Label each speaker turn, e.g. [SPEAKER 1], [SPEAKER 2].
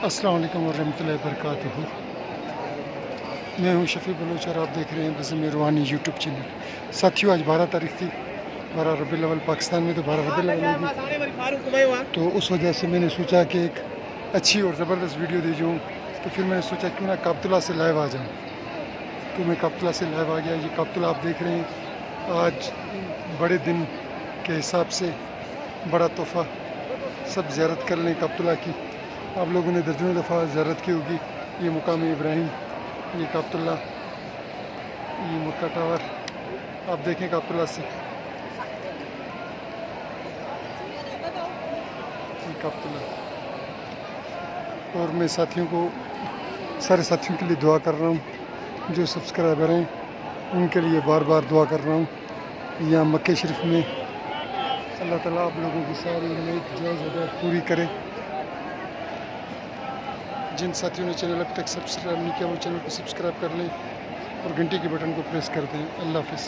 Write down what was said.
[SPEAKER 1] السلام علیکم ورحمۃ اللہ وبرکاتہ۔ میں ہوں شفیع بلوچ اور آپ دیکھ رہے ہیں بزم روحانی یوٹیوب چینل۔ ساتھیوں، آج 12 تاریخ تھی، 12 ربیع الاول پاکستان میں، تو 12 ربیع الاول ہوگی، تو اس وجہ سے میں نے سوچا کہ ایک اچھی اور زبردست ویڈیو دے جاؤں، تو پھر میں نے سوچا کیوں نہ کابتلہ سے لائیو آ جاؤں، تو میں کابتلہ سے لائیو آ گیا۔ یہ کابتلہ آپ دیکھ رہے ہیں، آج بڑے دن کے حساب سے بڑا تحفہ، سب زیارت کر لیں کابتلہ کی۔ آپ لوگوں نے درجنوں دفعہ زیارت کی ہوگی۔ یہ مقام ابراہیم، یہ کابتلہ، یہ مکہ ٹاور، آپ دیکھیں کابتلہ سے، یہ کابتلہ۔ اور میں ساتھیوں کو، سارے ساتھیوں کے لیے دعا کر رہا ہوں، جو سبسکرائبر ہیں ان کے لیے بار بار دعا کر رہا ہوں۔ یہاں مکہ شریف میں اللہ تعالیٰ آپ لوگوں کی ساری نیک جائز ہدایت پوری کرے۔ جن ساتھیوں نے چینل اب تک سبسکرائب نہیں کیا وہ چینل کو سبسکرائب کر لیں اور گھنٹی کے بٹن کو پریس کر دیں۔ اللہ حافظ۔